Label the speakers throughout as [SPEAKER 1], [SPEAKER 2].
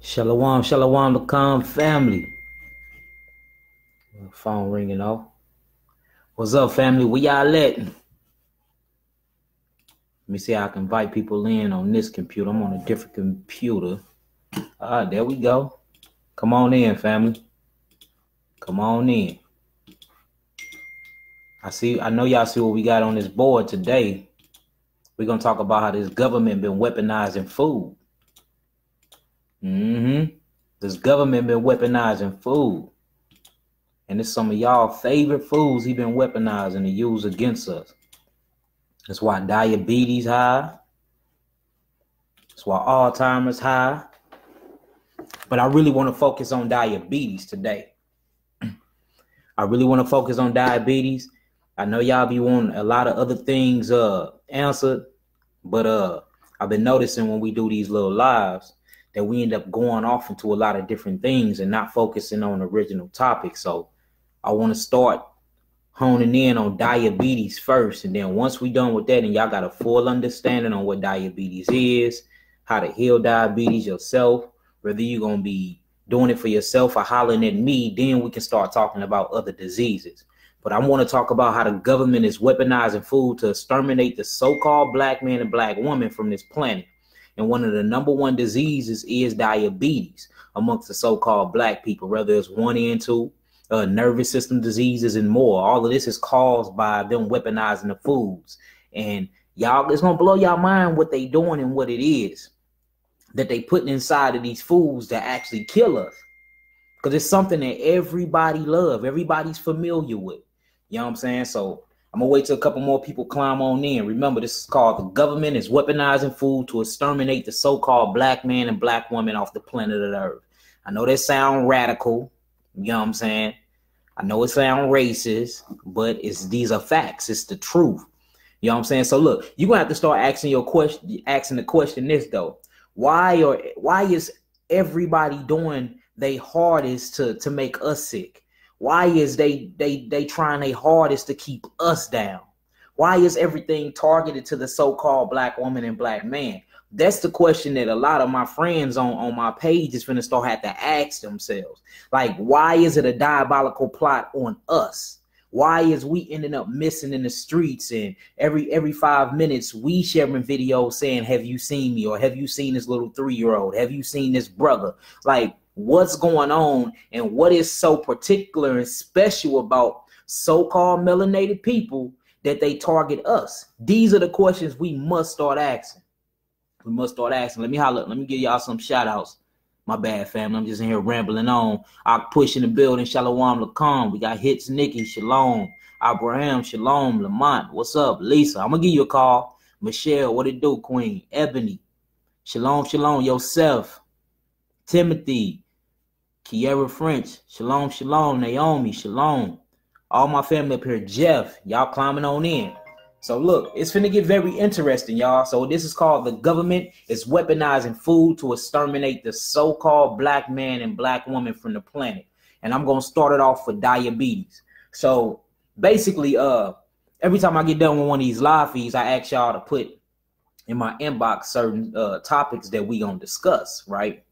[SPEAKER 1] Shalom, shalom, the calm family. Phone ringing off. What's up, family? Where y'all at? Let me see how I can invite people in on this computer. I'm on a different computer. All right, there we go. Come on in, family. Come on in. I know y'all see what we got on this board today. We're gonna talk about how this government been weaponizing food. This government been weaponizing food. And it's some of y'all favorite foods he been weaponizing to use against us. That's why diabetes high. That's why Alzheimer's high. But I really want to focus on diabetes today. I really want to focus on diabetes. I know y'all be wanting a lot of other things answered, but I've been noticing when we do these little lives that we end up going off into a lot of different things and not focusing on the original topic. So I want to start honing in on diabetes first. And then once we done with that and y'all got a full understanding on what diabetes is, how to heal diabetes yourself, whether you're going to be doing it for yourself or hollering at me, then we can start talking about other diseases. But I want to talk about how the government is weaponizing food to exterminate the so-called black man and black woman from this planet. And one of the number one diseases is diabetes amongst the so-called black people, whether it's 1 and 2, nervous system diseases and more. All of this is caused by them weaponizing the foods. And y'all, it's going to blow y'all mind what they doing and what it is that they putting inside of these foods that actually kill us. Because it's something that everybody love, everybody's familiar with. You know what I'm saying? So I'm going to wait till a couple more people climb on in. Remember, this is called The Government is Weaponizing Food to Exterminate the So-Called Black Man and Black Woman Off the Planet of the Earth. I know that sound radical. You know what I'm saying? I know it sound racist, but these are facts. It's the truth. You know what I'm saying? So look, you're going to have to start asking the question this, though. Why is everybody doing their hardest to make us sick? Why is they trying their hardest to keep us down? Why is everything targeted to the so-called black woman and black man? That's the question that a lot of my friends on my page is finna start have to ask themselves. Like, why is it a diabolical plot on us? Why is we ending up missing in the streets, and every 5 minutes we sharing videos saying, have you seen me? Or have you seen this little 3-year-old? Have you seen this brother? Like, what's going on, and what is so particular and special about so-called melanated people that they target us? These are the questions we must start asking. We must start asking. Let me give y'all some shout outs. My bad, family. I'm just in here rambling on. I push in the building. Shalom Lakam. We got Hits Nikki. Shalom. Abraham. Shalom. Lamont. What's up? Lisa. I'm going to give you a call. Michelle. What it do, Queen? Ebony. Shalom. Shalom. Yourself. Timothy. Kiera French. Shalom. Shalom. Naomi. Shalom. All my family up here. Jeff. Y'all climbing on in. So look, it's finna get very interesting, y'all. So this is called The Government is Weaponizing Food to Exterminate the So-Called Black Man and Black Woman from the Planet. And I'm going to start it off with diabetes. So basically, every time I get done with one of these live feeds, I ask y'all to put in my inbox certain topics that we going to discuss, right?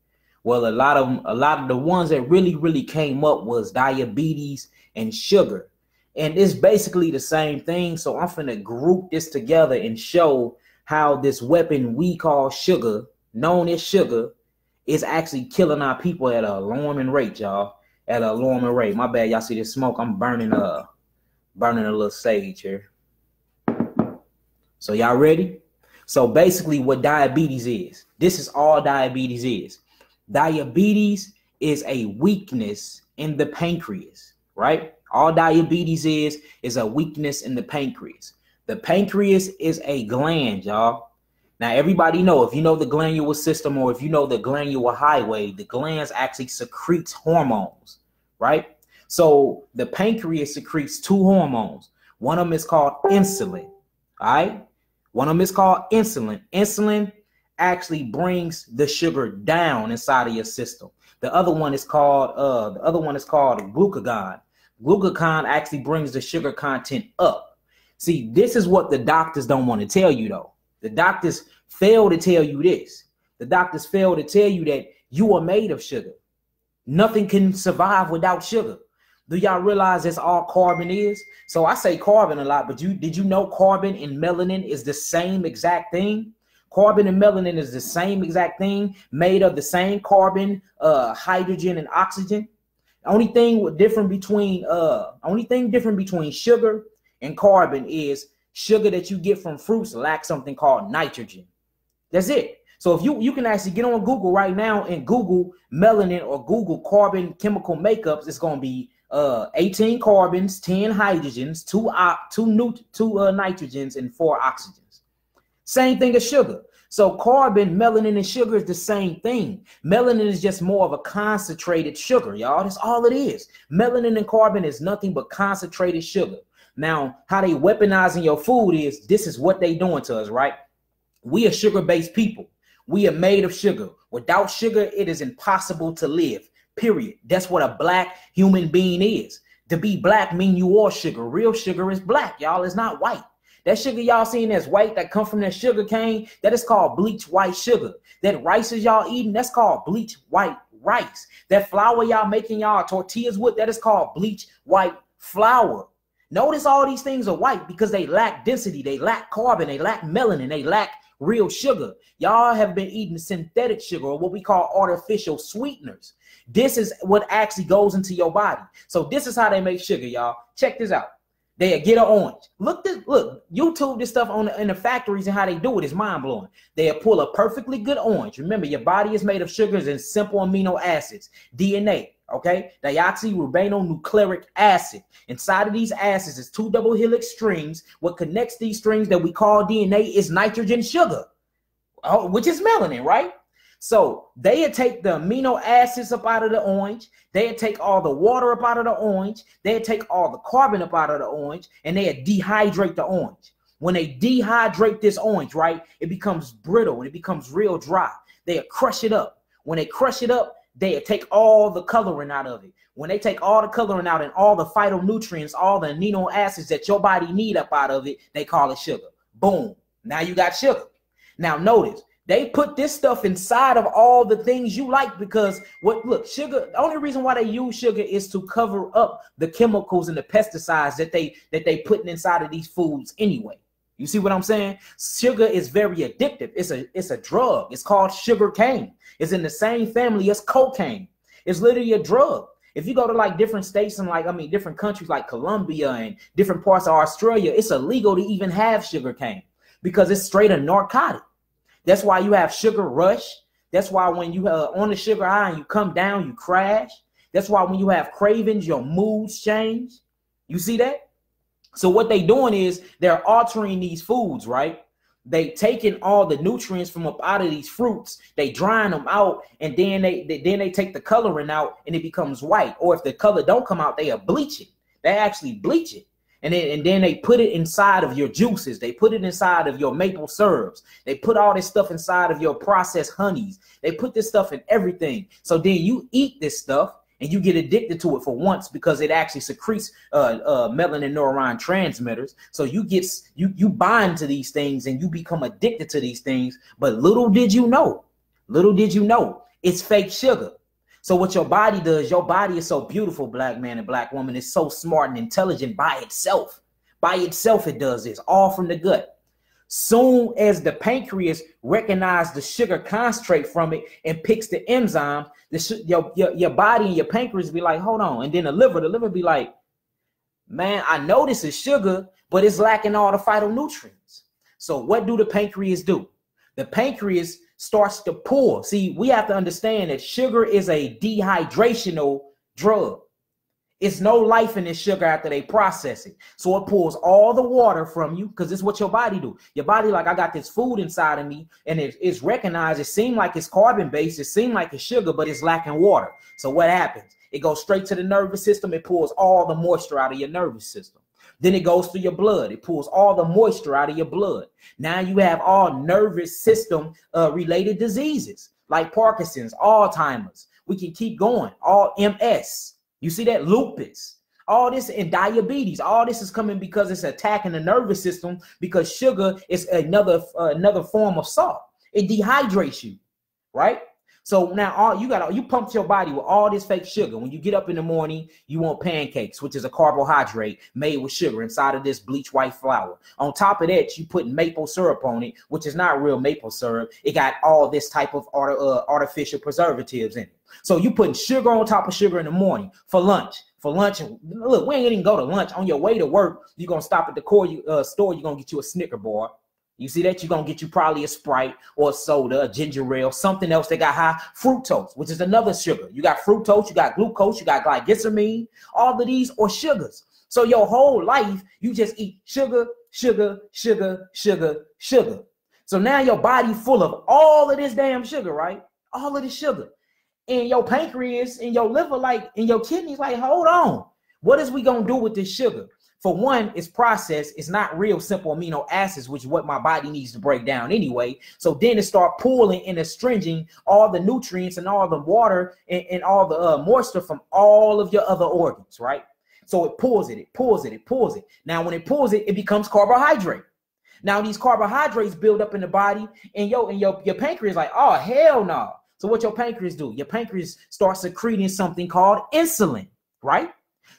[SPEAKER 1] Well, a lot of the ones that really came up was diabetes and sugar. And it's basically the same thing. So I'm finna group this together and show how this weapon we call sugar, known as sugar, is actually killing our people at an alarming rate, y'all. At an alarming rate. My bad, y'all see this smoke. I'm burning a little sage here. So y'all ready? So basically what diabetes is, this is all diabetes is. Diabetes is a weakness in the pancreas, right? All diabetes is a weakness in the pancreas. The pancreas is a gland, y'all. Now, everybody know, if you know the glandular system or if you know the glandular highway, the glands actually secretes hormones, right? So the pancreas secretes 2 hormones. One of them is called insulin, all right? One of them is called insulin. Insulin actually brings the sugar down inside of your system. The other one is called glucagon. Glucagon actually brings the sugar content up. See, this is what the doctors don't want to tell you, though. The doctors fail to tell you this. The doctors fail to tell you that You are made of sugar. Nothing can survive without sugar. Do y'all realize that's all carbon is? So I say carbon a lot, but did you know carbon and melanin is the same exact thing? Carbon and melanin is the same exact thing, made of the same carbon, hydrogen, and oxygen. Only thing different between sugar and carbon is sugar that you get from fruits lacks something called nitrogen. That's it. So if you can actually get on Google right now and Google melanin or Google carbon chemical makeups, it's going to be 18 carbons, 10 hydrogens, 2 nitrogens, and 4 oxygens. Same thing as sugar. So carbon, melanin, and sugar is the same thing. Melanin is just more of a concentrated sugar, y'all. That's all it is. Melanin and carbon is nothing but concentrated sugar. Now, how they weaponizing your food is, this is what they doing to us, right? We are sugar-based people. We are made of sugar. Without sugar, it is impossible to live, period. That's what a black human being is. To be black mean you are sugar. Real sugar is black, y'all. It's not white. That sugar y'all seeing that's white that come from that sugar cane, that is called bleached white sugar. That rice is y'all eating, that's called bleached white rice. That flour y'all making y'all tortillas with, that is called bleached white flour. Notice all these things are white because they lack density, they lack carbon, they lack melanin, they lack real sugar. Y'all have been eating synthetic sugar, or what we call artificial sweeteners. This is what actually goes into your body. So this is how they make sugar, y'all. Check this out. They get an orange. Look, YouTube this stuff in the factories and how they do it is mind-blowing. They pull a perfectly good orange. Remember, your body is made of sugars and simple amino acids, DNA, okay? Deoxyribonucleic acid. Inside of these acids is 2 double helix strings. What connects these strings that we call DNA is nitrogen sugar, which is melanin, right? So they take the amino acids up out of the orange. They take all the water up out of the orange. They take all the carbon up out of the orange, and they dehydrate the orange. When they dehydrate this orange, right, it becomes brittle and it becomes real dry. They crush it up. When they crush it up, they take all the coloring out of it. When they take all the coloring out and all the phytonutrients, all the amino acids that your body need up out of it, they call it sugar. Boom. Now you got sugar. Now notice, they put this stuff inside of all the things you like because sugar, the only reason why they use sugar is to cover up the chemicals and the pesticides that they putting inside of these foods anyway. You see what I'm saying? Sugar is very addictive. It's a drug. It's called sugar cane. It's in the same family as cocaine. It's literally a drug. If you go to like different states and different countries like Colombia and different parts of Australia, it's illegal to even have sugar cane because it's straight a narcotic. That's why you have sugar rush. That's why when you on the sugar high and you come down, you crash. That's why when you have cravings, your moods change. You see that? So what they doing is they're altering these foods, right? They taking all the nutrients from up out of these fruits, they drying them out, and then they take the coloring out and it becomes white. Or if the color don't come out, they bleach it. They actually bleach it. And then they put it inside of your juices. They put it inside of your maple syrups. They put all this stuff inside of your processed honeys. They put this stuff in everything. So then you eat this stuff and you get addicted to it for once because it actually secretes melanin neuron transmitters. So you bind to these things and you become addicted to these things. But little did you know, it's fake sugar. So what your body does, your body is so beautiful, black man and black woman. It's so smart and intelligent by itself. By itself, it does this, all from the gut. Soon as the pancreas recognizes the sugar concentrate from it and picks the enzyme, your body and your pancreas be like, hold on. And then the liver be like, man, I know this is sugar, but it's lacking all the phytonutrients. So what do the pancreas do? The pancreas starts to pull. See, we have to understand that sugar is a dehydrational drug. It's no life in this sugar after they process it. So it pulls all the water from you because it's what your body do. Your body like, I got this food inside of me and it's recognized. It seems like it's carbon based. It seems like it's sugar, but it's lacking water. So what happens? It goes straight to the nervous system. It pulls all the moisture out of your nervous system. Then it goes through your blood. It pulls all the moisture out of your blood. Now you have all nervous system related diseases like Parkinson's, Alzheimer's. We can keep going. All MS. You see that? Lupus. All this and diabetes. All this is coming because it's attacking the nervous system because sugar is another form of salt. It dehydrates you, right? So now you pumped your body with all this fake sugar. When you get up in the morning, you want pancakes, which is a carbohydrate made with sugar inside of this bleach white flour. On top of that, you put maple syrup on it, which is not real maple syrup. It got all this type of artificial preservatives in it. So you putting sugar on top of sugar in the morning for lunch. For lunch, look, we ain't even go to lunch. On your way to work, you're going to stop at the store. You're going to get you a Snicker bar. You see that? You're going to get you probably a Sprite or a soda, a ginger ale, something else that got high fructose, which is another sugar. You got fructose, you got glucose, you got glycemine, all of these are sugars. So your whole life, you just eat sugar, sugar, sugar, sugar, sugar. So now your body full of all of this damn sugar, right? All of this sugar. And your pancreas and your liver, like, and your kidneys, like, hold on. What is we going to do with this sugar? For one, it's processed. It's not real simple amino acids, which is what my body needs to break down anyway. So then it start pulling and astringing all the nutrients and all the water and all the moisture from all of your other organs, right? So it pulls it, it pulls it, it pulls it. Now, when it pulls it, it becomes carbohydrate. Now, these carbohydrates build up in the body, and your pancreas like, oh, hell no. So what your pancreas do? Your pancreas starts secreting something called insulin, right?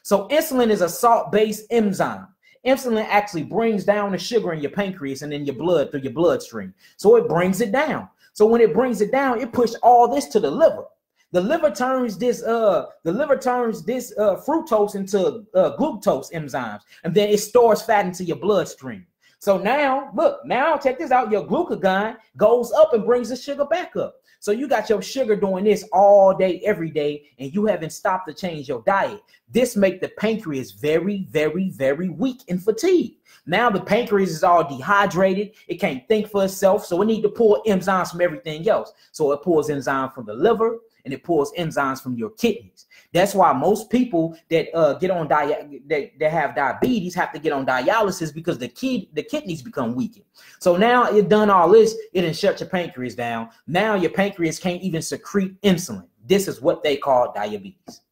[SPEAKER 1] So insulin is a salt-based enzyme. Insulin actually brings down the sugar in your pancreas and in your blood through your bloodstream. So it brings it down. So when it brings it down, it pushes all this to the liver. The liver turns this fructose into glucose enzymes, and then it stores fat into your bloodstream. So now, look, now check this out. Your glucagon goes up and brings the sugar back up. So you got your sugar doing this all day, every day, and you haven't stopped to change your diet. This makes the pancreas very, very, very weak and fatigued. Now the pancreas is all dehydrated. It can't think for itself, so it needs to pull enzymes from everything else. So it pulls enzymes from the liver, and it pulls enzymes from your kidneys. That's why most people that get on that have diabetes have to get on dialysis, because the kidneys become weakened. So now it done all this, it done shut your pancreas down. Now your pancreas can't even secrete insulin. This is what they call diabetes.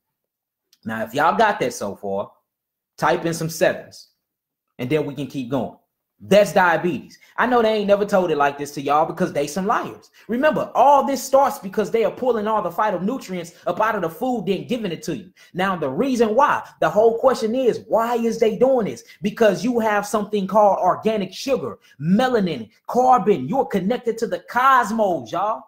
[SPEAKER 1] Now, if y'all got that so far, type in some 7s, and then we can keep going. That's diabetes. I know they ain't never told it like this to y'all because they some liars. Remember, all this starts because they are pulling all the phytonutrients up out of the food, then giving it to you. Now, the reason why, the whole question is, why is they doing this? Because you have something called organic sugar, melanin, carbon. You're connected to the cosmos, y'all.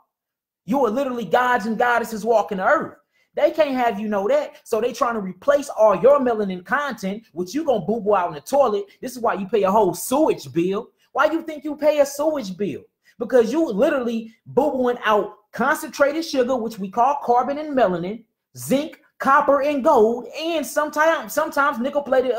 [SPEAKER 1] You are literally gods and goddesses walking the earth. They can't have you know that. So they trying to replace all your melanin content, which you gonna boo-boo out in the toilet. This is why you pay a whole sewage bill. Why you think you pay a sewage bill? Because you literally boo-booing out concentrated sugar, which we call carbon and melanin, zinc, copper, and gold, and sometimes nickel-plated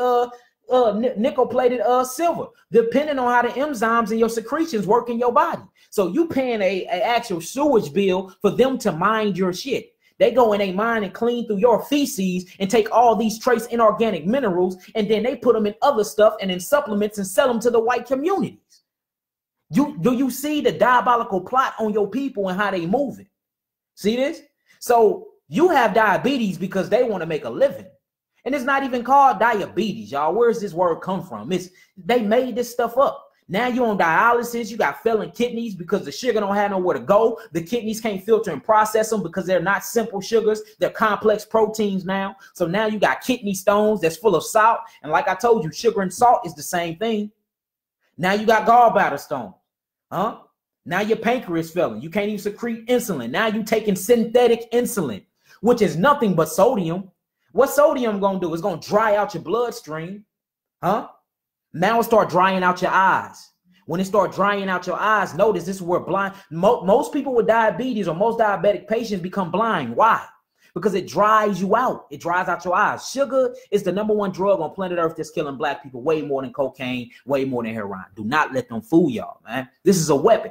[SPEAKER 1] silver, depending on how the enzymes and your secretions work in your body. So you paying a actual sewage bill for them to mind your shit. They go in they mine and clean through your feces and take all these trace inorganic minerals, and then they put them in other stuff and in supplements and sell them to the white communities. Do you see the diabolical plot on your people and how they moving? See this? So you have diabetes because they want to make a living. And it's not even called diabetes, y'all. Where's this word come from? They made this stuff up. Now you're on dialysis. You got failing kidneys because the sugar don't have nowhere to go. The kidneys can't filter and process them because they're not simple sugars. They're complex proteins now. So now you got kidney stones that's full of salt. And like I told you, sugar and salt is the same thing. Now you got gallbladder stones. Now your pancreas failing. You can't even secrete insulin. Now you taking synthetic insulin, which is nothing but sodium. What sodium going to do? It's going to dry out your bloodstream. Now it start drying out your eyes. When it start drying out your eyes, notice this is where most people with diabetes or most diabetic patients become blind. Why? Because it dries you out. It dries out your eyes. Sugar is the #1 drug on planet Earth that's killing black people way more than cocaine, way more than heroin. Do not let them fool y'all, man. This is a weapon.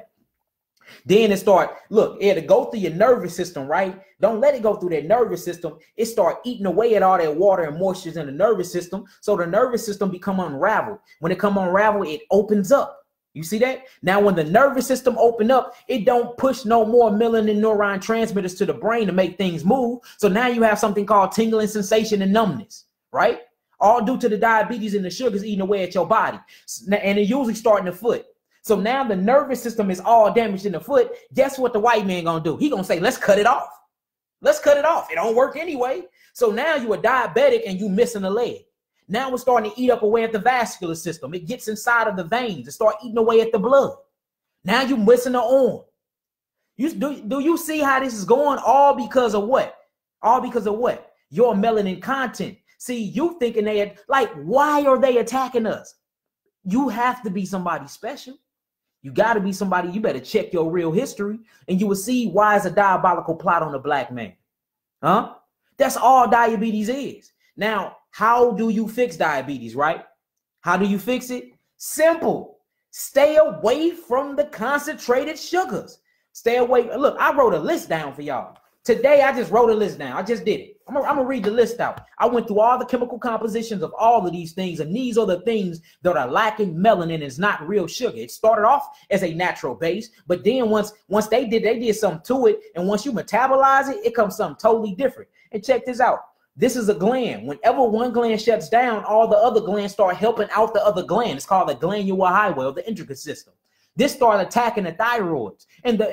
[SPEAKER 1] Then it start, look, it'll go through your nervous system, right? Don't let it go through that nervous system. It start eating away at all that water and moisture in the nervous system. So the nervous system become unraveled. When it come unraveled, it opens up. You see that? Now, when the nervous system open up, it don't push no more melanin neuron transmitters to the brain to make things move. So now you have something called tingling sensation and numbness, right? All due to the diabetes and the sugars eating away at your body. And it usually start in the foot. So now the nervous system is all damaged in the foot. Guess what the white man gonna do? He gonna say, let's cut it off. Let's cut it off. It don't work anyway. So now you are diabetic and you missing a leg. Now we're starting to eat up away at the vascular system. It gets inside of the veins and start eating away at the blood. Now you're missing an arm. Do you see how this is going? All because of what? All because of what? Your melanin content. See, you thinking why are they attacking us? You have to be somebody special. You got to be somebody. You better check your real history and you will see why it's a diabolical plot on the black man. Huh? That's all diabetes is. Now, how do you fix diabetes, right? How do you fix it? Simple. Stay away from the concentrated sugars. Stay away. Look, I wrote a list down for y'all. Today, I just wrote a list down. I just did it. I'm gonna read the list out. I went through all the chemical compositions of all of these things, and these are the things that are lacking melanin and is not real sugar. It started off as a natural base, but then once they did something to it, and once you metabolize it, it comes something totally different. And check this out. This is a gland. Whenever one gland shuts down, all the other glands start helping out the other gland. It's called the glandular highway or the intricate system. This started attacking the thyroids and the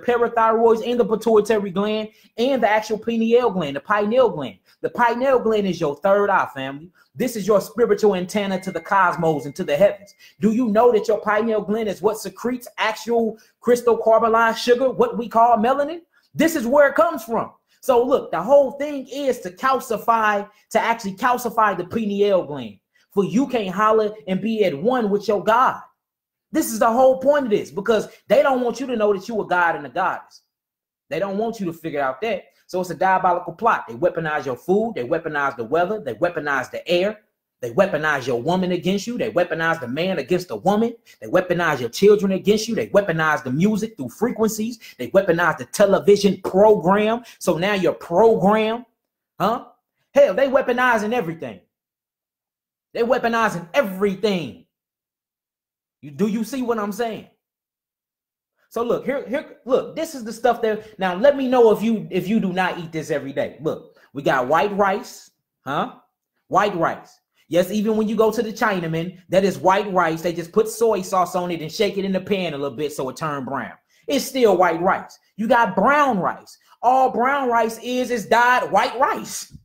[SPEAKER 1] parathyroids and the pituitary gland and the actual pineal gland, the pineal gland. The pineal gland is your third eye, family. This is your spiritual antenna to the cosmos and to the heavens. Do you know that your pineal gland is what secretes actual crystal carbonized sugar, what we call melanin? This is where it comes from. So look, the whole thing is to actually calcify the pineal gland. For you can't holler and be at one with your God. This is the whole point of this, because they don't want you to know that you a god and a goddess. They don't want you to figure out that. So it's a diabolical plot. They weaponize your food. They weaponize the weather. They weaponize the air. They weaponize your woman against you. They weaponize the man against the woman. They weaponize your children against you. They weaponize the music through frequencies. They weaponize the television program. So now you're programmed. Huh? Hell, they weaponizing everything. They weaponizing everything. Do you see what I'm saying? So look, look, this is the stuff that, now let me know if you do not eat this every day. Look, we got white rice, huh? White rice. Yes, even when you go to the Chinaman, that is white rice. They just put soy sauce on it and shake it in the pan a little bit so it turn brown. It's still white rice. You got brown rice. All brown rice is dyed white rice.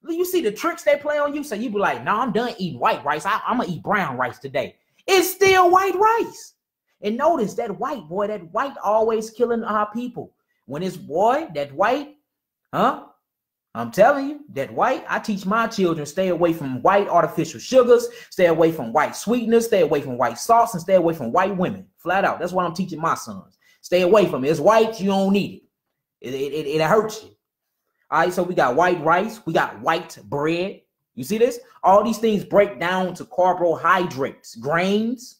[SPEAKER 1] You see the tricks they play on you? So you be like, no, I'm done eating white rice. I'm going to eat brown rice today. It's still white rice. And notice that white always killing our people. When it's that white, huh? I'm telling you, that white, I teach my children, stay away from white artificial sugars, stay away from white sweeteners, stay away from white sauce, and stay away from white women. Flat out. That's what I'm teaching my sons. Stay away from it. It's white, you don't need it. It hurts you. All right, so we got white rice, we got white bread. You see this? All these things break down to carbohydrates, grains.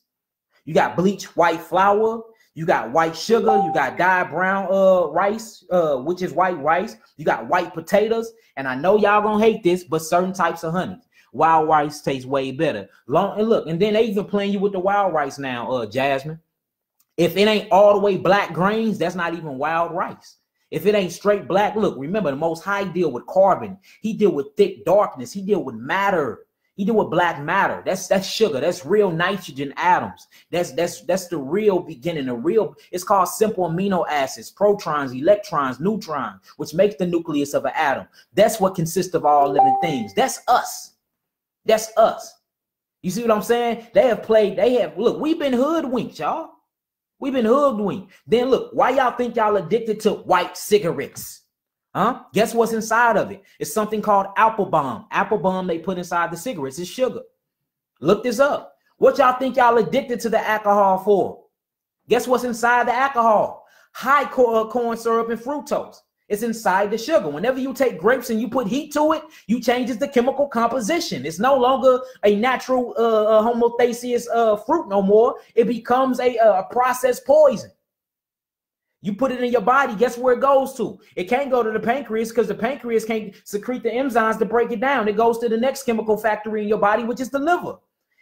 [SPEAKER 1] You got bleached white flour. You got white sugar. You got dyed brown rice, which is white rice. You got white potatoes. And I know y'all gonna hate this, but certain types of honey. Wild rice tastes way better. And look, and then they even playing you with the wild rice now, Jasmine. If it ain't all the way black grains, that's not even wild rice. If it ain't straight black, look, remember the Most High deal with carbon. He deal with thick darkness. He deal with matter. He deal with black matter. That's sugar. That's real nitrogen atoms. That's the real beginning. It's called simple amino acids, protons, electrons, neutrons, which makes the nucleus of an atom. That's what consists of all living things. That's us. That's us. You see what I'm saying? Look, we've been hoodwinked, y'all. We've been hoodwinked. Then look, why y'all think y'all addicted to white cigarettes? Huh? Guess what's inside of it? It's something called apple bomb. Apple bomb they put inside the cigarettes is sugar. Look this up. What y'all think y'all addicted to the alcohol for? Guess what's inside the alcohol? High corn syrup and fructose. It's inside the sugar. Whenever you take grapes and you put heat to it, you changes the chemical composition. It's no longer a natural homothesis fruit no more. It becomes a processed poison. You put it in your body, guess where it goes to? It can't go to the pancreas because the pancreas can't secrete the enzymes to break it down. It goes to the next chemical factory in your body, which is the liver.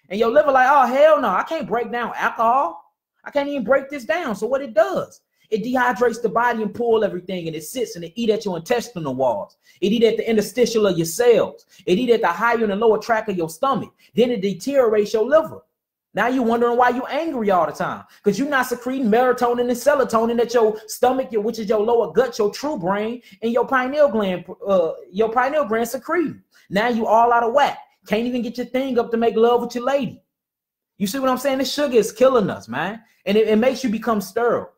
[SPEAKER 1] And your liver like, oh, hell no, I can't break down alcohol. I can't even break this down. So what it does, it dehydrates the body and pull everything, and it sits and it eat at your intestinal walls. It eat at the interstitial of your cells. It eat at the higher and the lower tract of your stomach. Then it deteriorates your liver. Now you're wondering why you're angry all the time, because you're not secreting melatonin and serotonin that your stomach, which is your lower gut, your true brain, and your pineal gland secreting. Now you all out of whack. Can't even get your thing up to make love with your lady. You see what I'm saying? This sugar is killing us, man. And it makes you become sterile.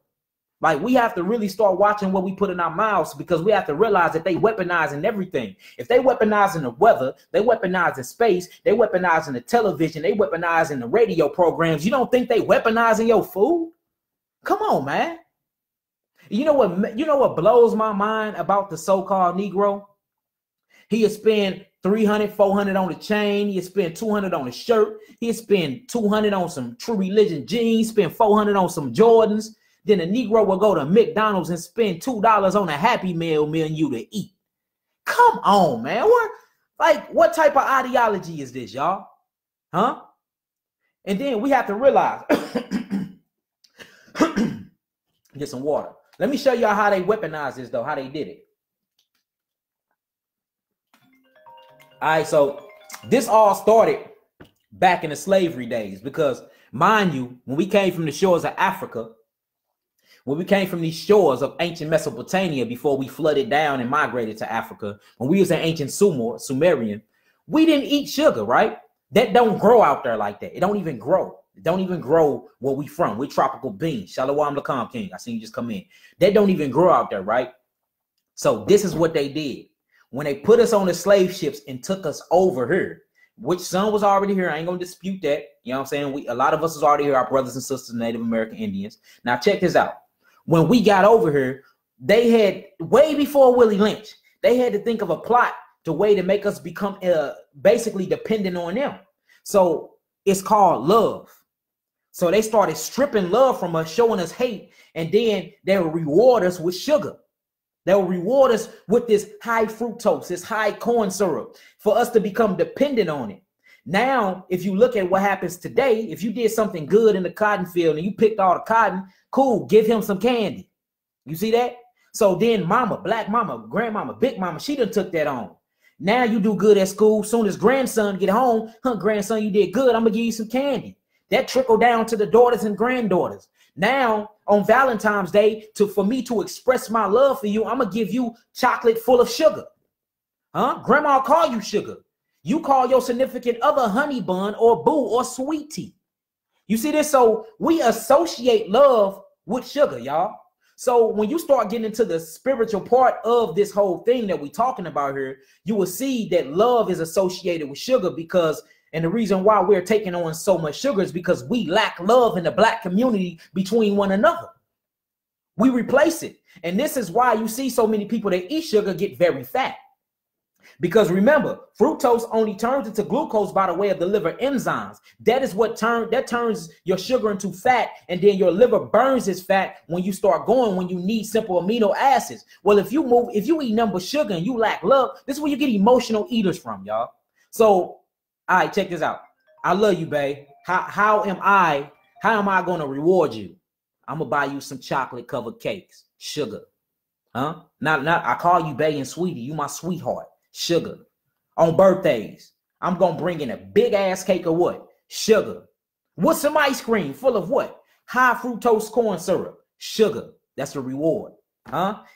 [SPEAKER 1] Like, we have to really start watching what we put in our mouths, because we have to realize that they weaponizing everything. If they weaponizing the weather, they weaponizing space, they weaponizing the television, they weaponizing the radio programs. You don't think they weaponizing your food? Come on, man. You know what blows my mind about the so-called Negro? He has spent $300, $400 on the chain. He spent $200 on the shirt. He spent $200 on some True Religion jeans, spent $400 on some Jordans. Then a Negro will go to McDonald's and spend $2 on a Happy Meal menu to eat. Come on, man. What type of ideology is this, y'all? Huh? And then we have to realize, get some water. Let me show y'all how they weaponized this, though, how they did it. All right, so this all started back in the slavery days, because, mind you, when we came from the shores of Africa, when we came from these shores of ancient Mesopotamia before we flooded down and migrated to Africa, when we was in ancient Sumerian, we didn't eat sugar, right? That don't grow out there like that. It don't even grow. It don't even grow where we from. We're tropical beans. Shalom Lakam King. I seen you just come in. That don't even grow out there, right? So this is what they did. When they put us on the slave ships and took us over here, which some was already here. I ain't gonna dispute that. You know what I'm saying? A lot of us was already here, our brothers and sisters, Native American Indians. Now check this out. When we got over here, they had, way before Willie Lynch, they had to think of a plot to way to make us become basically dependent on them. So it's called love. So they started stripping love from us, showing us hate, and then they would reward us with sugar. They will reward us with this high fructose, this high corn syrup, for us to become dependent on it. Now, if you look at what happens today, if you did something good in the cotton field and you picked all the cotton, cool, give him some candy. You see that? So then mama, black mama, grandmama, big mama, she done took that on. Now you do good at school. Soon as grandson get home, grandson, you did good, I'm gonna give you some candy. That trickle down to the daughters and granddaughters. Now on Valentine's Day, for me to express my love for you, I'm gonna give you chocolate full of sugar. Grandma call you sugar. You call your significant other honey bun or boo or sweetie. You see this? So we associate love with sugar, y'all. So when you start getting into the spiritual part of this whole thing that we're talking about here, you will see that love is associated with sugar, because, and the reason why we're taking on so much sugar is because we lack love in the black community between one another. We replace it. And this is why you see so many people that eat sugar get very fat. Because remember, fructose only turns into glucose by the way of the liver enzymes. That is what turns your sugar into fat, and then your liver burns this fat when you start going, when you need simple amino acids. Well, if you eat nothing but sugar and you lack love, this is where you get emotional eaters from, y'all. So, all right, check this out. I love you, babe. How am I going to reward you? I'm gonna buy you some chocolate covered cakes, sugar. Not I call you babe and sweetie. You my sweetheart. Sugar. On birthdays, I'm gonna bring in a big ass cake of what? Sugar. With some ice cream full of what? High fructose corn syrup. Sugar. That's a reward.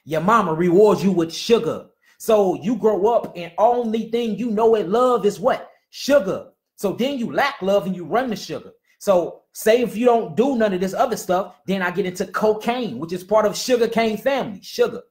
[SPEAKER 1] Your mama rewards you with sugar. So you grow up and only thing you know and love is what? Sugar. So then you lack love and you run to sugar. So say if you don't do none of this other stuff, then I get into cocaine, which is part of sugar cane family. Sugar.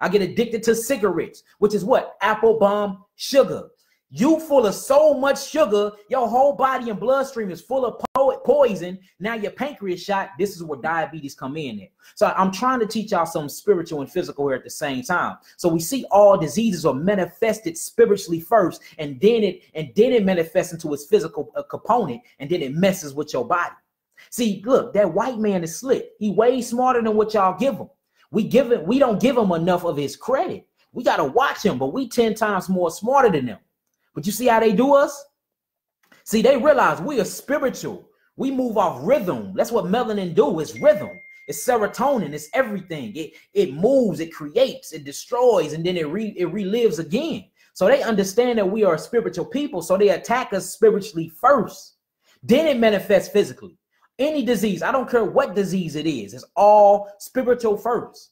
[SPEAKER 1] I get addicted to cigarettes, which is what? Apple bomb sugar. You full of so much sugar, your whole body and bloodstream is full of poison. Now your pancreas shot. This is where diabetes come in at. So I'm trying to teach y'all some spiritual and physical here at the same time. So we see all diseases are manifested spiritually first, and then it manifests into its physical component, and then it messes with your body. See, look, that white man is slick. He way smarter than what y'all give him. We don't give him enough of his credit. We got to watch him, but we 10 times more smarter than them. But you see how they do us? See, they realize we are spiritual. We move off rhythm. That's what melanin do. It's rhythm. It's serotonin. It's everything. It moves, it creates, it destroys, and then it relives again. So they understand that we are a spiritual people. So they attack us spiritually first. Then it manifests physically. Any disease, I don't care what disease it is, it's all spiritual first.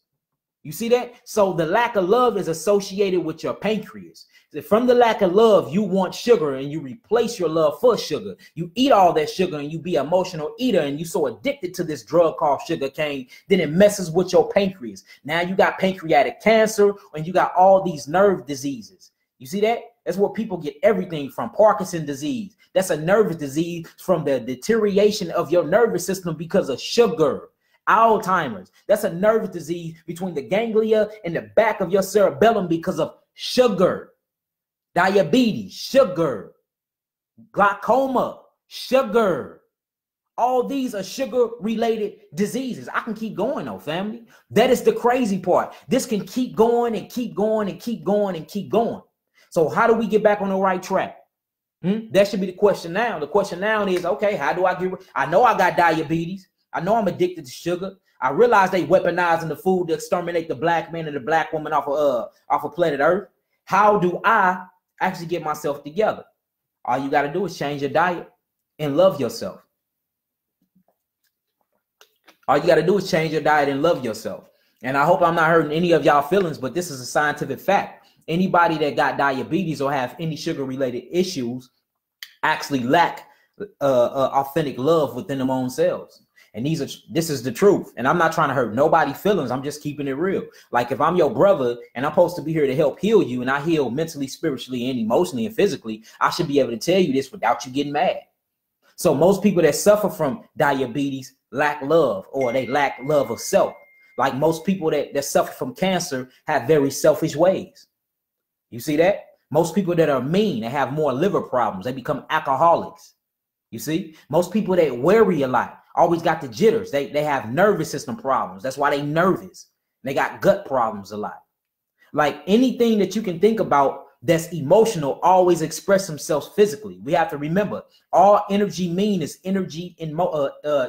[SPEAKER 1] You see that? So the lack of love is associated with your pancreas. From the lack of love, you want sugar and you replace your love for sugar. You eat all that sugar and you be an emotional eater and you so addicted to this drug called sugar cane, then it messes with your pancreas. Now you got pancreatic cancer and you got all these nerve diseases. You see that? That's where people get everything from. Parkinson's disease. That's a nervous disease from the deterioration of your nervous system because of sugar. Alzheimer's. That's a nervous disease between the ganglia and the back of your cerebellum because of sugar. Diabetes, sugar. Glaucoma, sugar. All these are sugar-related diseases. I can keep going though, family. That is the crazy part. This can keep going and keep going and keep going and keep going. So how do we get back on the right track? That should be the question now. The question now is, okay, how do I get? I know I got diabetes. I know I'm addicted to sugar. I realize they weaponizing the food to exterminate the black man and the black woman off of planet Earth. How do I actually get myself together? All you got to do is change your diet and love yourself. All you got to do is change your diet and love yourself. And I hope I'm not hurting any of y'all feelings, but this is a scientific fact. Anybody that got diabetes or have any sugar-related issues actually lack authentic love within their own selves. And this is the truth. And I'm not trying to hurt nobody's feelings. I'm just keeping it real. Like if I'm your brother and I'm supposed to be here to help heal you and I heal mentally, spiritually, and emotionally and physically, I should be able to tell you this without you getting mad. So most people that suffer from diabetes lack love, or they lack love of self. Like most people that suffer from cancer have very selfish ways. You see that? Most people that are mean, they have more liver problems. They become alcoholics. You see? Most people that worry a lot always got the jitters. They have nervous system problems. That's why they nervous. They got gut problems a lot. Like anything that you can think about that's emotional always express themselves physically. We have to remember all energy is energy in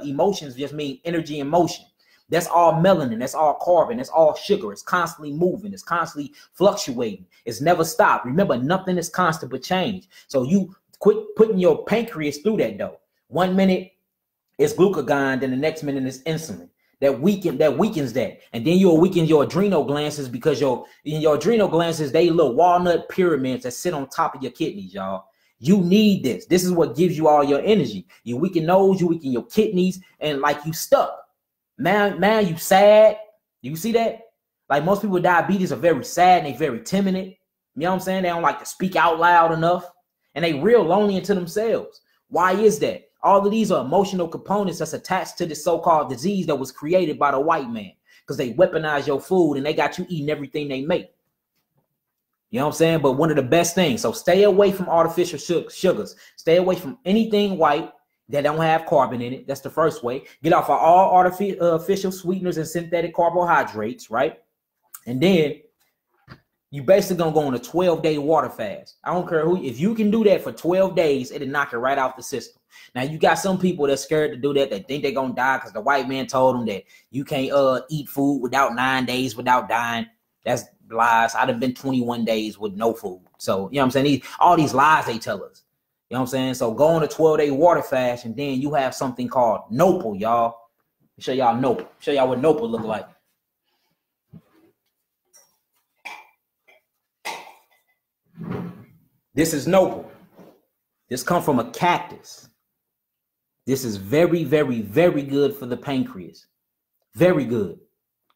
[SPEAKER 1] emotions just mean energy in motion. That's all melanin. That's all carbon. That's all sugar. It's constantly moving. It's constantly fluctuating. It's never stopped. Remember, nothing is constant but change. So you quit putting your pancreas through that though. 1 minute it's glucagon, then the next minute is insulin. That weakens that. And then you'll weaken your adrenal glands because your adrenal glands, they little walnut pyramids that sit on top of your kidneys, y'all. You need this. This is what gives you all your energy. You weaken those, you weaken your kidneys, and like you stuck. Man, you sad. You see that? Like most people with diabetes are very sad and they very timid. You know what I'm saying? They don't like to speak out loud enough. And they real lonely into themselves. Why is that? All of these are emotional components that's attached to this so-called disease that was created by the white man. Because they weaponize your food and they got you eating everything they make. You know what I'm saying? But one of the best things, so stay away from artificial sugars. Stay away from anything white that don't have carbon in it. That's the first way. Get off of all artificial sweeteners and synthetic carbohydrates, right? And then you basically gonna go on a 12-day water fast. I don't care who, if you can do that for 12 days, it'll knock it right out the system. Now you got some people that's scared to do that. They think they're gonna die because the white man told them that you can't eat food without 9 days without dying. That's lies. I'd have been 21 days with no food. So you know what I'm saying? All these lies they tell us. You know what I'm saying? So go on a 12-day water fast, and then you have something called Nopal, y'all. Show y'all Nopal. Show y'all what Nopal look like. This is Nopal. This come from a cactus. This is very, very, very good for the pancreas. Very good.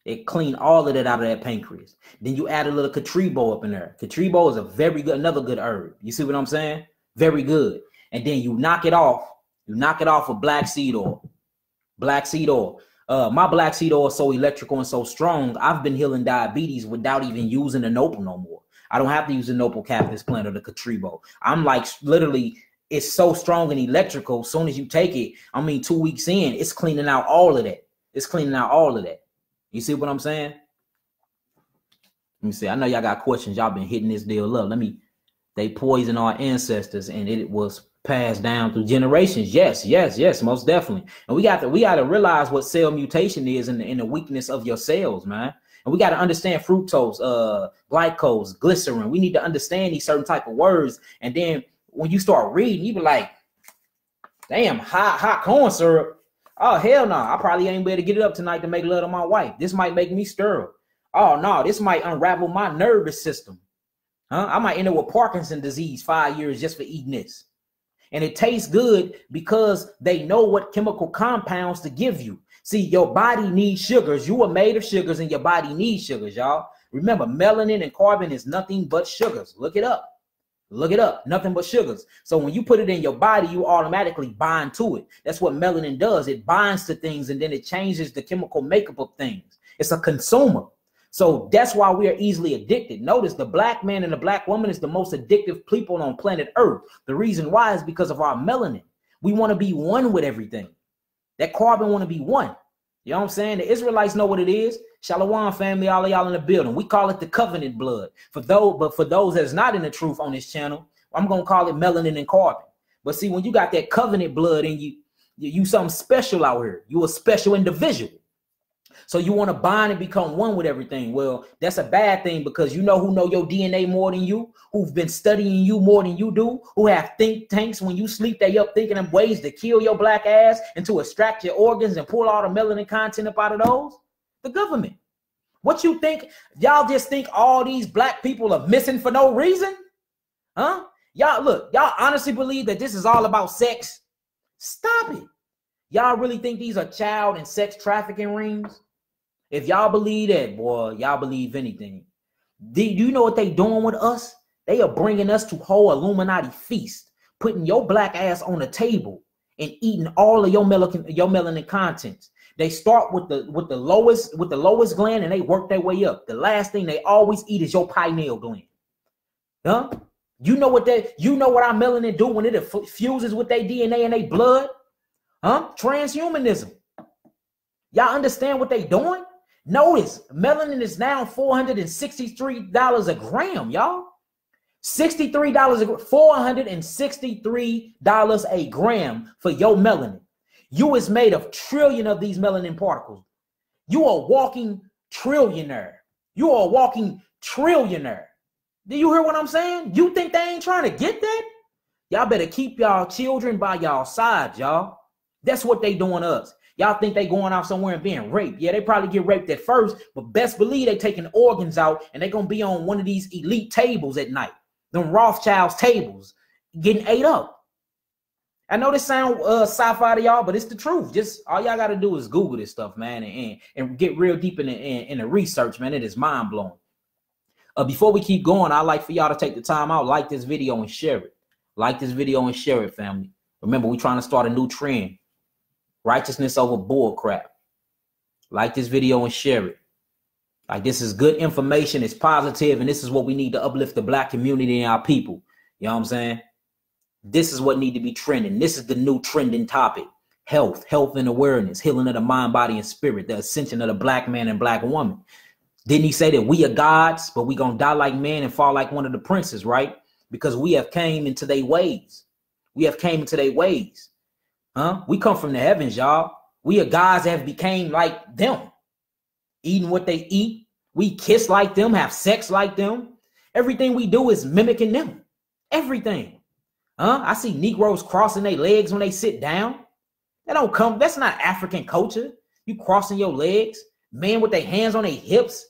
[SPEAKER 1] It clean all of that out of that pancreas. Then you add a little catribo up in there. Catribo is a very good, another good herb. You see what I'm saying? Very good. And then you knock it off. You knock it off with black seed oil. Black seed oil. My black seed oil is so electrical and so strong. I've been healing diabetes without even using the Nopal no more. I don't have to use the Nopal cactus plant or the catribo. I'm like literally, it's so strong and electrical. As soon as you take it, 2 weeks in, it's cleaning out all of that. It's cleaning out all of that. You see what I'm saying? Let me see. I know y'all got questions. Y'all been hitting this deal up. They poisoned our ancestors and it was passed down through generations. Yes, most definitely. And we got to realize what cell mutation is in the weakness of your cells, man. And we got to understand fructose, glycose, glycerin. We need to understand these certain type of words. And then when you start reading, you be like, Damn, hot corn syrup. Oh, hell no. I probably ain't able to get it up tonight to make love to my wife. This might make me stir. Oh, no, this might unravel my nervous system. Huh? I might end up with Parkinson's disease 5 years just for eating this. And it tastes good because they know what chemical compounds to give you. See, your body needs sugars. You are made of sugars and your body needs sugars, y'all. Remember, melanin and carbon is nothing but sugars. Look it up. Look it up. Nothing but sugars. So when you put it in your body, you automatically bind to it. That's what melanin does. It binds to things and then it changes the chemical makeup of things. It's a consumer. So that's why we are easily addicted. Notice the black man and the black woman is the most addictive people on planet Earth. The reason why is because of our melanin. We want to be one with everything. That carbon want to be one. You know what I'm saying? The Israelites know what it is. Shalom family, all of y'all in the building. We call it the covenant blood. For those that's not in the truth on this channel, I'm going to call it melanin and carbon. But see, when you got that covenant blood in you, you something special out here. You a special individual. So you want to bond and become one with everything. Well, that's a bad thing because you know who know your DNA more than you, who've been studying you more than you do, who have think tanks when you sleep, they up thinking of ways to kill your black ass and to extract your organs and pull all the melanin content up out of those? The government. What you think? Y'all just think all these black people are missing for no reason? Huh? Y'all look, y'all honestly believe that this is all about sex? Stop it. Y'all really think these are child and sex trafficking rings? If y'all believe that, boy, y'all believe anything. Do you know what they doing with us? They are bringing us to whole Illuminati feast, putting your black ass on the table and eating all of your melanin contents. They start with the lowest gland and they work their way up. The last thing they always eat is your pineal gland. Huh? You know what our melanin do when it fuses with their DNA and their blood? Huh? Transhumanism. Y'all understand what they doing? Notice melanin is now $463 a gram, y'all. $63 $463 a gram for your melanin. You is made of trillion of these melanin particles. You are walking trillionaire. You are walking trillionaire. Do you hear what I'm saying? You think they ain't trying to get that? Y'all better keep y'all children by y'all side, y'all. That's what they doing to us. Y'all think they going out somewhere and being raped. Yeah, they probably get raped at first, but best believe they taking organs out and they gonna be on one of these elite tables at night. Them Rothschild's tables getting ate up. I know this sound sci-fi to y'all, but it's the truth. Just all y'all got to do is Google this stuff, man, and get real deep in the research, man. It is mind-blowing. Before we keep going, I'd like for y'all to take the time out, like this video and share it. Like this video and share it, family. Remember, we're trying to start a new trend. Righteousness over bull crap. Like this video and share it. Like, this is good information. It's positive, and this is what we need to uplift the black community and our people. You know what I'm saying? This is what need to be trending. This is the new trending topic. Health and awareness, healing of the mind, body, and spirit, the ascension of the black man and black woman. Didn't he say that we are gods, but we gonna die like men and fall like one of the princes, right? Because we have came into their ways. We have came into their ways. Huh? We come from the heavens, y'all. We are gods that have became like them. Eating what they eat. We kiss like them, have sex like them. Everything we do is mimicking them. Everything. Huh? I see Negroes crossing their legs when they sit down. That's not African culture. You crossing your legs. Men with their hands on their hips.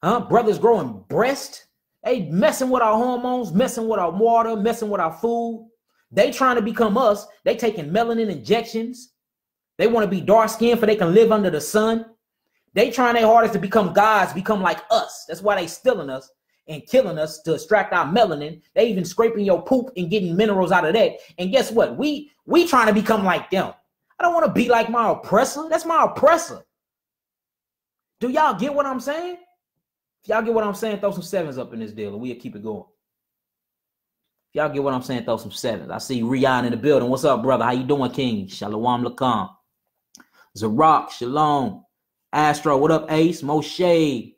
[SPEAKER 1] Huh? Brothers growing breast. They messing with our hormones, messing with our water, messing with our food. They trying to become us. They taking melanin injections. They want to be dark skinned so they can live under the sun. They trying their hardest to become gods, become like us. That's why they stealing us and killing us to extract our melanin. They even scraping your poop and getting minerals out of that. And guess what? We trying to become like them. I don't want to be like my oppressor. That's my oppressor. Do y'all get what I'm saying? If y'all get what I'm saying, throw some sevens up in this deal and we'll keep it going. If y'all get what I'm saying, throw some sevens. I see Rion in the building. What's up, brother? How you doing, King? Shalom Lakam. Zarok, Shalom. Astro, what up, Ace? Moshe,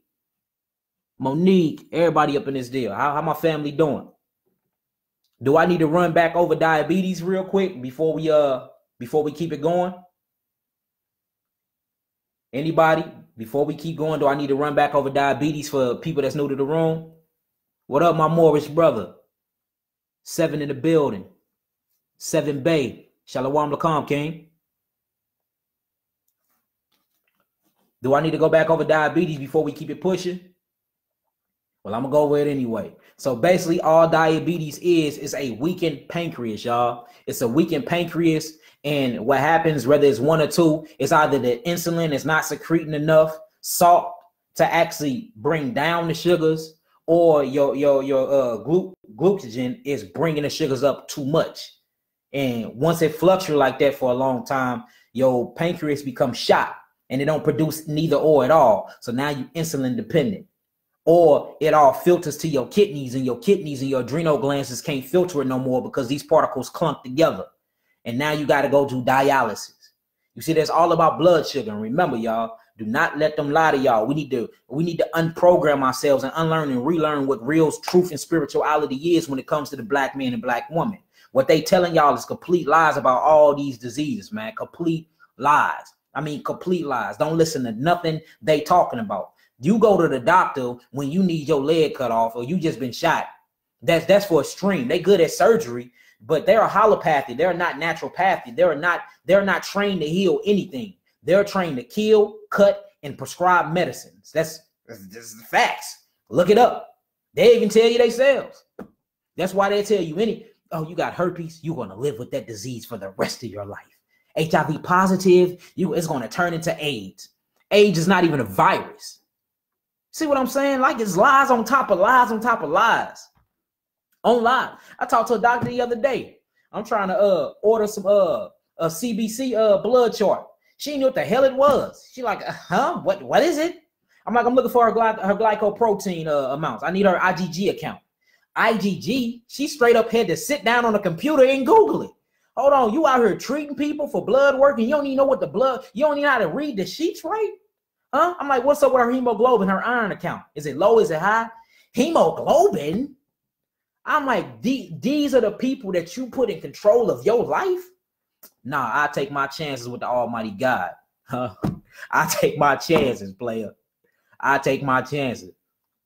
[SPEAKER 1] Monique, everybody up in this deal. How my family doing? Do I need to run back over diabetes real quick before we keep it going? Anybody? Before we keep going, do I need to run back over diabetes for people that's new to the room? What up, my Moorish brother? 7 in the building. 7 Bay. Shalom Lakam, King. Do I need to go back over diabetes before we keep it pushing? Well, I'm gonna go over it anyway. So basically, all diabetes is a weakened pancreas, y'all. It's a weakened pancreas, and what happens, whether it's one or two, it's either the insulin is not secreting enough salt to actually bring down the sugars, or your glucogen is bringing the sugars up too much. And once it fluctuates like that for a long time, your pancreas becomes shot, and it don't produce neither or at all. So now you insulin dependent. Or it all filters to your kidneys, and your adrenal glands can't filter it no more because these particles clunk together. And now you got to go do dialysis. You see, that's all about blood sugar. And remember, y'all, do not let them lie to y'all. We need to unprogram ourselves and unlearn and relearn what real truth and spirituality is when it comes to the black man and black woman. What they telling y'all is complete lies about all these diseases, man. Complete lies. I mean, complete lies. Don't listen to nothing they talking about. You go to the doctor when you need your leg cut off or you just been shot. That's for extreme. They good at surgery, but they're allopathy. They're not naturopathy. They're not trained to heal anything. They're trained to kill, cut, and prescribe medicines. That's the facts. Look it up. They even tell you themselves. That's why they tell you you got herpes, you're gonna live with that disease for the rest of your life. HIV positive, it's gonna turn into AIDS. AIDS is not even a virus. See what I'm saying? Like, it's lies on top of lies on top of lies. Online. I talked to a doctor the other day. I'm trying to order some a CBC blood chart. She didn't know what the hell it was. She like, huh? What is it? I'm like, I'm looking for her glycoprotein amounts. I need her IgG account. IgG, she straight up had to sit down on the computer and Google it. Hold on, you out here treating people for blood work and you don't even know you don't even know how to read the sheets right? Huh? I'm like, what's up with her hemoglobin, her iron account? Is it low? Is it high? Hemoglobin? I'm like, these are the people that you put in control of your life? Nah, I take my chances with the Almighty God. Huh? I take my chances, player. I take my chances.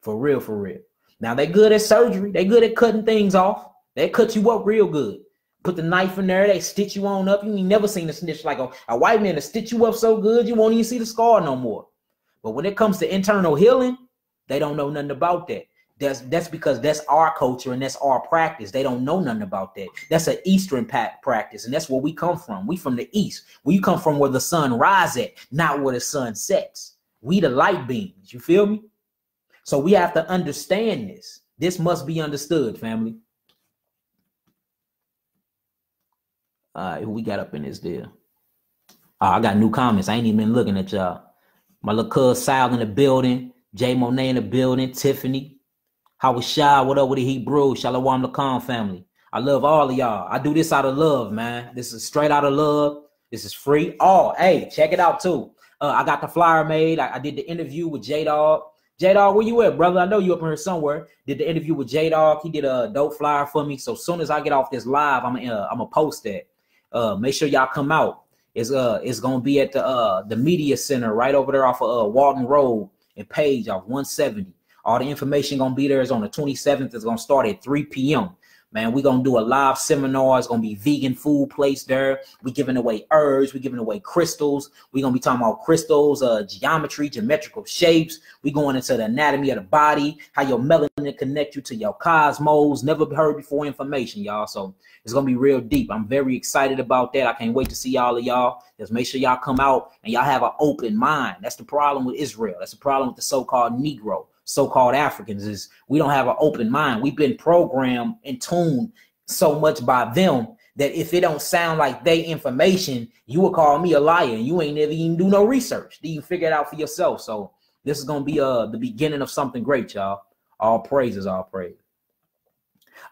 [SPEAKER 1] For real, for real. Now, they good at surgery. They good at cutting things off. They cut you up real good. Put the knife in there. They stitch you on up. You ain't never seen a snitch like a white man to stitch you up so good you won't even see the scar no more. But when it comes to internal healing, they don't know nothing about that. That's because that's our culture and that's our practice. They don't know nothing about that. That's an Eastern practice, and that's where we come from. We from the East. We come from where the sun rises at, not where the sun sets. We the light beams. You feel me? So we have to understand this. This must be understood, family. All right, who we got up in this deal? Oh, I got new comments. I ain't even been looking at y'all. My little cuz Sal in the building. Jay Monet in the building. Tiffany. How was Shy? What up with the Hebrew? Shalom Lakam family. I love all of y'all. I do this out of love, man. This is straight out of love. This is free. Oh, hey, check it out too. I got the flyer made. I did the interview with J-Dog. J-Dog, where you at, brother? I know you up in here somewhere. Did the interview with J-Dog. He did a dope flyer for me. So as soon as I get off this live, I'm gonna post that. Make sure y'all come out. It's gonna be at the media center right over there off of Walton Road and Page off 170. All the information gonna be there. Is on the 27th. It's gonna start at 3 p.m. Man, we're going to do a live seminar. It's going to be vegan food place there. We're giving away herbs. We're giving away crystals. We're going to be talking about crystals, geometry, geometrical shapes. We're going into the anatomy of the body, how your melanin connect you to your cosmos. Never heard before information, y'all. So it's going to be real deep. I'm very excited about that. I can't wait to see all of y'all. Just make sure y'all come out and y'all have an open mind. That's the problem with Israel. That's the problem with the so-called Negro. So-called Africans is we don't have an open mind. We've been programmed and tuned so much by them that if it don't sound like they information, you would call me a liar and you ain't never even do no research. You figure it out for yourself. So this is going to be the beginning of something great, y'all. All praises, all praise.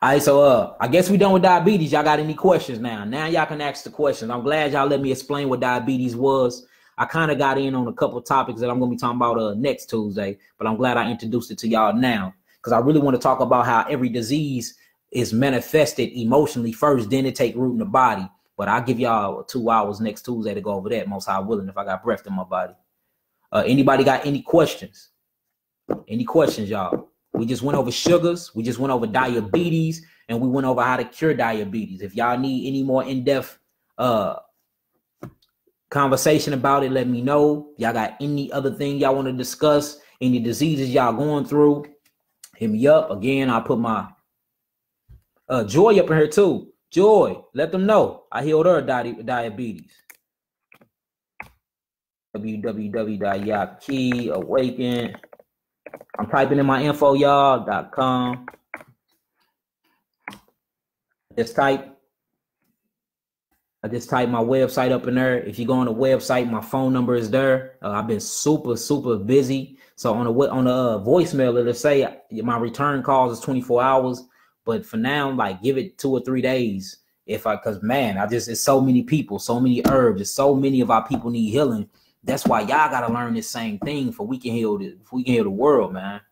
[SPEAKER 1] All right, so I guess we done with diabetes. Y'all got any questions now? Now y'all can ask the questions. I'm glad y'all let me explain what diabetes was. I kind of got in on a couple of topics that I'm going to be talking about next Tuesday, but I'm glad I introduced it to y'all now because I really want to talk about how every disease is manifested emotionally first, then it take root in the body. But I'll give y'all 2 hours next Tuesday to go over that, most high willing, if I got breath in my body. Anybody got any questions? Any questions, y'all? We just went over sugars. We just went over diabetes, and we went over how to cure diabetes. If y'all need any more in-depth conversation about it. Let me know. Y'all got any other thing y'all want to discuss, any diseases y'all going through, hit me up. Again, I'll put my Joy up in here too. Joy, let them know I healed her diabetes. www.yakiawaken. I'm typing in my info, y'all.com. I just type my website up in there. If you go on the website, my phone number is there. I've been super busy. So on the voicemail, it'll say my return calls is 24 hours. But for now, like, give it 2 or 3 days. Cause man, it's so many people, so many herbs, and so many of our people need healing. That's why y'all gotta learn this same thing for we can heal the world, man.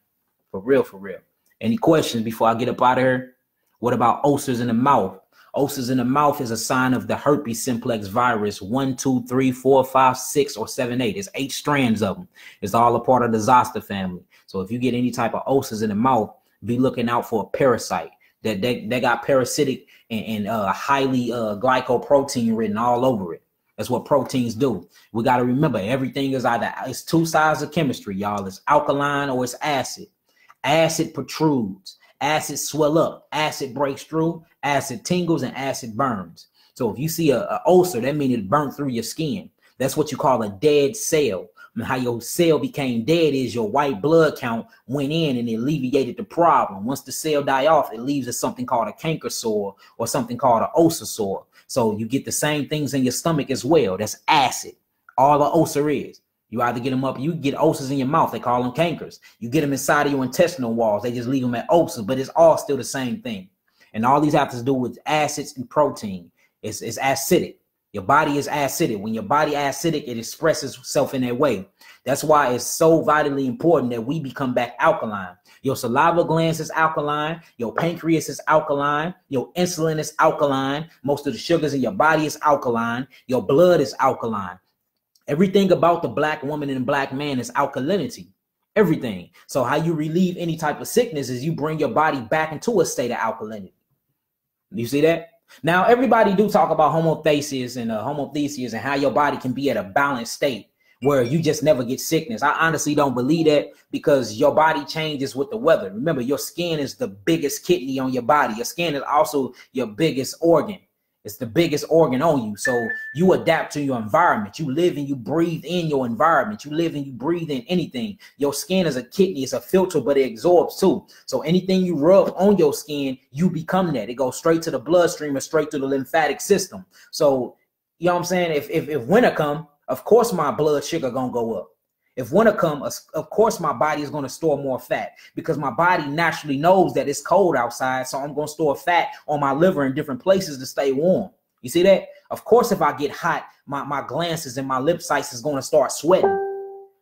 [SPEAKER 1] For real. Any questions before I get up out of here? What about ulcers in the mouth? Ulcers in the mouth is a sign of the herpes simplex virus 1, 2, 3, 4, 5, 6, or 7, 8. It's 8 strands of them. It's all a part of the zoster family. So if you get any type of ulcers in the mouth, be looking out for a parasite. That they got parasitic and highly glycoprotein written all over it. That's what proteins do. We got to remember, everything is it's 2 sides of chemistry, y'all. It's alkaline or it's acid. Acid protrudes. Acid swell up. Acid breaks through. Acid tingles and acid burns. So if you see a ulcer, that means it burnt through your skin. That's what you call a dead cell. And how your cell became dead is your white blood count went in and it alleviated the problem. Once the cell die off, it leaves us something called a canker sore or something called an ulcer sore. So you get the same things in your stomach as well. That's acid. All the ulcer is. You either get them up, you get ulcers in your mouth. They call them cankers. You get them inside of your intestinal walls. They just leave them at ulcers, but it's all still the same thing. And all these have to do with acids and protein. It's acidic. Your body is acidic. When your body acidic, it expresses itself in that way. That's why it's so vitally important that we become back alkaline. Your saliva glands is alkaline. Your pancreas is alkaline. Your insulin is alkaline. Most of the sugars in your body is alkaline. Your blood is alkaline. Everything about the black woman and black man is alkalinity. Everything. So how you relieve any type of sickness is you bring your body back into a state of alkalinity. You see that? Now, everybody do talk about homeostasis and how your body can be at a balanced state where you just never get sickness. I honestly don't believe that, because your body changes with the weather. Remember, your skin is the biggest kidney on your body. Your skin is also your biggest organ. It's the biggest organ on you. So you adapt to your environment. You live and you breathe in your environment. You live and you breathe in anything. Your skin is a kidney. It's a filter, but it absorbs too. So anything you rub on your skin, you become that. It goes straight to the bloodstream or straight to the lymphatic system. So, you know what I'm saying? If winter come, of course my blood sugar gonna go up. If winter comes, of course my body is going to store more fat, because my body naturally knows that it's cold outside. So I'm going to store fat on my liver in different places to stay warm. You see that? Of course, if I get hot, my glances and my lip sites is going to start sweating.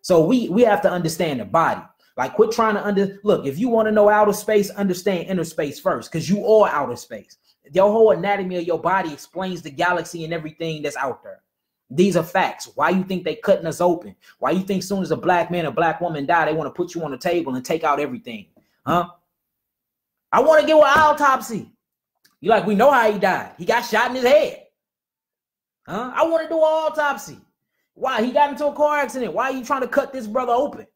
[SPEAKER 1] So we have to understand the body. Like, quit trying to look, if you want to know outer space, understand inner space first, because you are outer space. Your whole anatomy of your body explains the galaxy and everything that's out there. These are facts. Why you think they cutting us open? Why you think as soon as a black man or black woman die, they want to put you on the table and take out everything? Huh? I want to get an autopsy. You like, we know how he died. He got shot in his head. Huh? I want to do an autopsy. Why? He got into a car accident. Why are you trying to cut this brother open?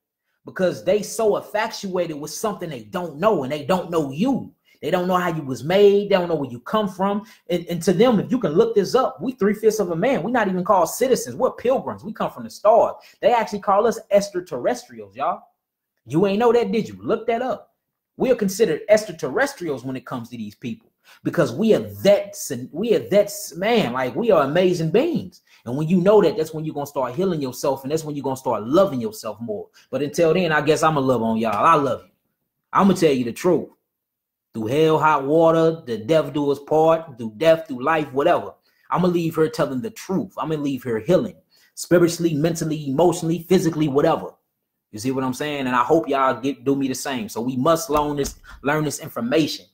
[SPEAKER 1] Because they so infatuated with something they don't know, and they don't know you. They don't know how you was made. They don't know where you come from. And to them, if you can look this up, we 3/5 of a man. We're not even called citizens. We're pilgrims. We come from the stars. They actually call us extraterrestrials, y'all. You ain't know that, did you? Look that up. We are considered extraterrestrials when it comes to these people, because we are man, like, we are amazing beings. And when you know that, that's when you're going to start healing yourself, and that's when you're going to start loving yourself more. But until then, I guess I'm going to love on y'all. I love you. I'm going to tell you the truth. Through hell, hot water, the death do us part, through death, through life, whatever. I'm going to leave her telling the truth. I'm going to leave her healing spiritually, mentally, emotionally, physically, whatever. You see what I'm saying? And I hope y'all do me the same. So we must learn this information.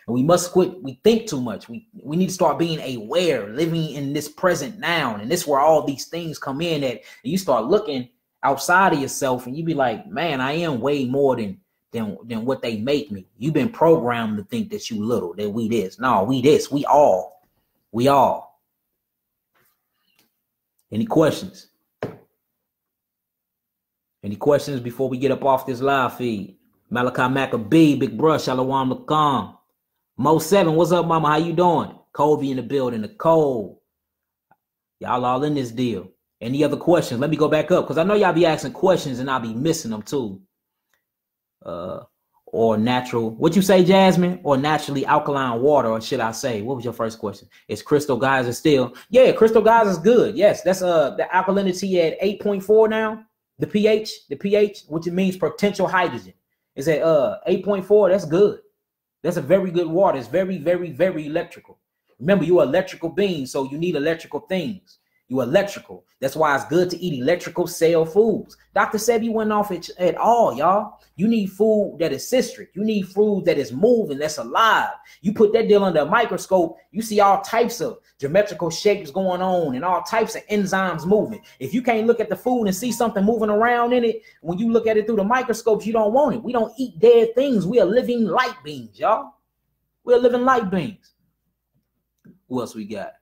[SPEAKER 1] And we must quit. We think too much. We need to start being aware, living in this present now. And this is where all these things come in at. And you start looking outside of yourself, and you be like, man, I am way more than what they make me. You've been programmed to think that you little, that we this. No, we this. We all. Any questions? Any questions before we get up off this live feed? Malachi Maccabee, Big Brush, Shalom Lakam. Mo7, what's up, mama? How you doing? Kobe in the building, Nicole. Y'all all in this deal. Any other questions? Let me go back up because I know y'all be asking questions and I'll be missing them too. Or natural, what you say, Jasmine? Or naturally alkaline water, or should I say, what was your first question? Is crystal geyser still? Yeah, crystal geyser is good. Yes, that's the alkalinity at 8.4 now. The pH, which it means potential hydrogen, is at 8.4. That's good. That's a very good water. It's very, very, very electrical. Remember, you're an electrical being, so you need electrical things. You're electrical. That's why it's good to eat electrical cell foods. Dr. Sebi went off at all, y'all. You need food that is cistric. You need food that is moving, that's alive. You put that deal under a microscope, you see all types of geometrical shapes going on and all types of enzymes moving. If you can't look at the food and see something moving around in it, when you look at it through the microscopes, you don't want it. We don't eat dead things. We are living light beings, y'all. We're living light beings. Who else we got?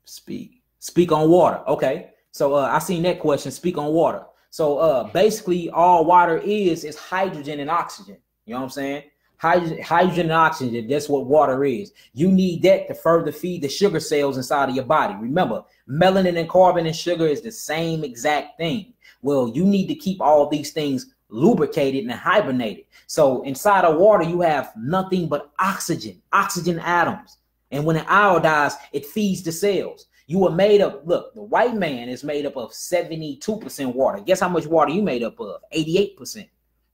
[SPEAKER 1] Speak on water. Okay. So I seen that question. Speak on water. So basically all water is hydrogen and oxygen. You know what I'm saying? Hydrogen and oxygen. That's what water is. You need that to further feed the sugar cells inside of your body. Remember, melanin and carbon and sugar is the same exact thing. Well, you need to keep all these things lubricated and hibernated. So inside of water, you have nothing but oxygen atoms. And when it iodizes, it feeds the cells. You are made up, look, the white man is made up of 72% water. Guess how much water you made up of? 88%.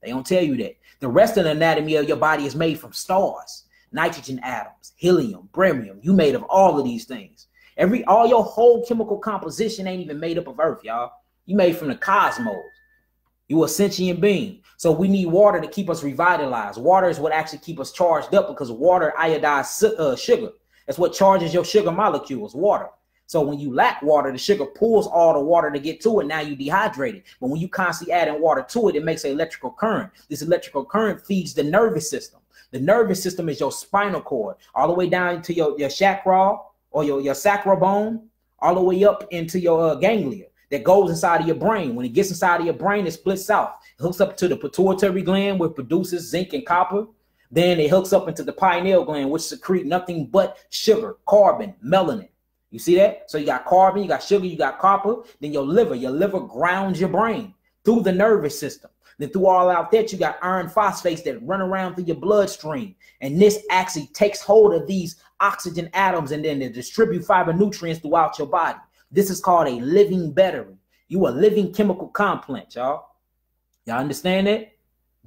[SPEAKER 1] They don't tell you that. The rest of the anatomy of your body is made from stars, nitrogen atoms, helium, barium. You made of all of these things. All your whole chemical composition ain't even made up of earth, y'all. You made from the cosmos. You a sentient being. So we need water to keep us revitalized. Water is what actually keep us charged up because water iodized sugar. That's what charges your sugar molecules, water. So when you lack water, the sugar pulls all the water to get to it. Now you dehydrated. But when you constantly adding water to it, it makes an electrical current. This electrical current feeds the nervous system. The nervous system is your spinal cord, all the way down to your chakra or your sacral bone, all the way up into your ganglia that goes inside of your brain. When it gets inside of your brain, it splits out. It hooks up to the pituitary gland, which produces zinc and copper. Then it hooks up into the pineal gland, which secrete nothing but sugar, carbon, melanin. You see that? So you got carbon, you got sugar, you got copper. Then your liver grounds your brain through the nervous system. Then through all out that, you got iron phosphates that run around through your bloodstream. And this actually takes hold of these oxygen atoms and then they distribute fiber nutrients throughout your body. This is called a living battery. You a living chemical complex, y'all. Y'all understand that?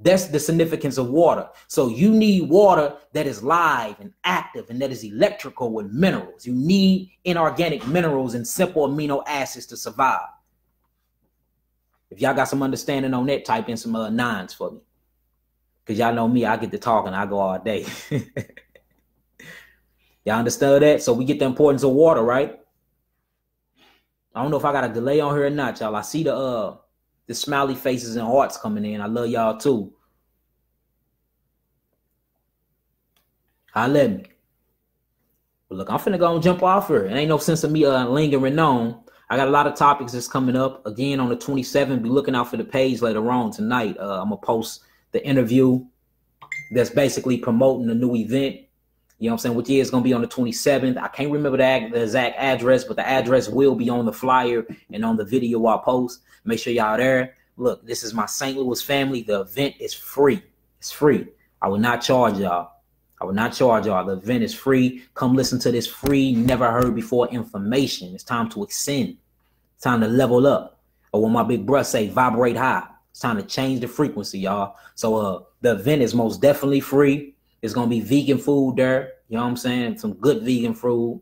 [SPEAKER 1] That's the significance of water. So you need water that is live and active and that is electrical with minerals. You need inorganic minerals and simple amino acids to survive. If y'all got some understanding on that, type in some nines for me. Because y'all know me, I get to talking, I go all day. Y'all understand that? So we get the importance of water, right? I don't know if I got a delay on here or not, y'all. I see the smiley faces and hearts coming in. I love y'all too. Holla at me. But look, I'm finna go and jump off here. It ain't no sense of me lingering on. I got a lot of topics that's coming up. Again, on the 27th, be looking out for the page later on tonight. I'm going to post the interview that's basically promoting the new event. You know what I'm saying? Which is going to be on the 27th. I can't remember the exact address, but the address will be on the flyer and on the video I post. Make sure y'all there. Look, this is my St. Louis family. The event is free. It's free. I will not charge y'all. The event is free. Come listen to this free, never heard before information. It's time to ascend. It's time to level up. Or what my big brother say, vibrate high. It's time to change the frequency, y'all. So the event is most definitely free. It's going to be vegan food there. You know what I'm saying? Some good vegan food.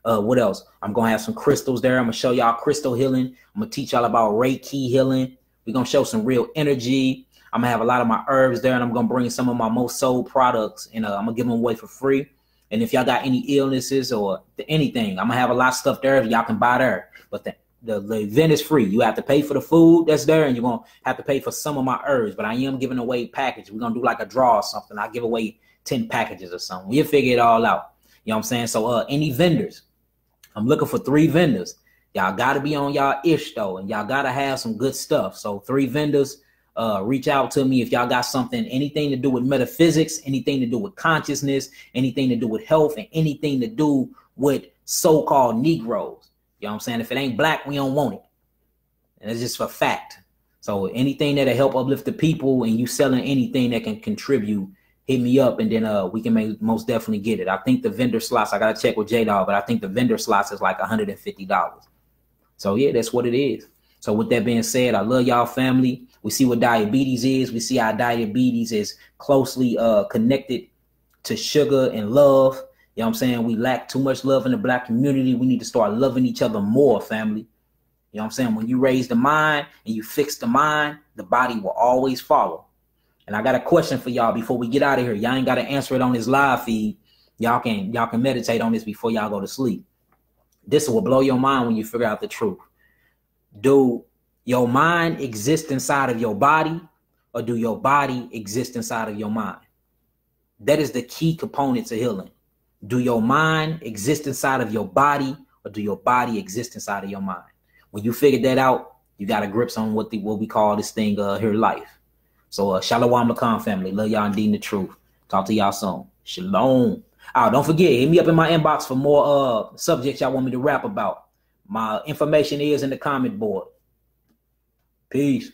[SPEAKER 1] What else? I'm going to have some crystals there. I'm going to show y'all crystal healing. I'm going to teach y'all about Reiki healing. We're going to show some real energy. I'm going to have a lot of my herbs there, and I'm going to bring some of my most sold products, and I'm going to give them away for free. And if y'all got any illnesses or anything, I'm going to have a lot of stuff there y'all can buy there. But the event is free. You have to pay for the food that's there, and you're going to have to pay for some of my herbs. But I am giving away packages. We're going to do like a draw or something. I'll give away 10 packages or something. We'll figure it all out. You know what I'm saying? So any vendors, I'm looking for 3 vendors Y'all got to be on y'all ish though, and y'all got to have some good stuff. So 3 vendors, reach out to me if y'all got something, anything to do with metaphysics, anything to do with consciousness, anything to do with health, and anything to do with so-called Negroes. You know what I'm saying? If it ain't black, we don't want it. And it's just for fact. So anything that'll help uplift the people, and you selling anything that can contribute, hit me up, and then we can most definitely get it. I think the vendor slots, I got to check with J-Dog, but I think the vendor slots is like $150. So yeah, that's what it is. So with that being said, I love y'all family. We see what diabetes is. We see how diabetes is closely connected to sugar and love. You know what I'm saying? We lack too much love in the black community. We need to start loving each other more, family. You know what I'm saying? When you raise the mind and you fix the mind, the body will always follow. And I got a question for y'all before we get out of here. Y'all ain't got to answer it on this live feed. Y'all can meditate on this before y'all go to sleep. This will blow your mind when you figure out the truth. Do your mind exist inside of your body, or do your body exist inside of your mind? That is the key component to healing. Do your mind exist inside of your body, or do your body exist inside of your mind? When you figure that out, you got a grips on what we call this thing here, life. So Shalom Lacan family. Love y'all indeed in the truth. Talk to y'all soon. Shalom. Don't forget, hit me up in my inbox for more subjects y'all want me to rap about. My information is in the comment board. Peace.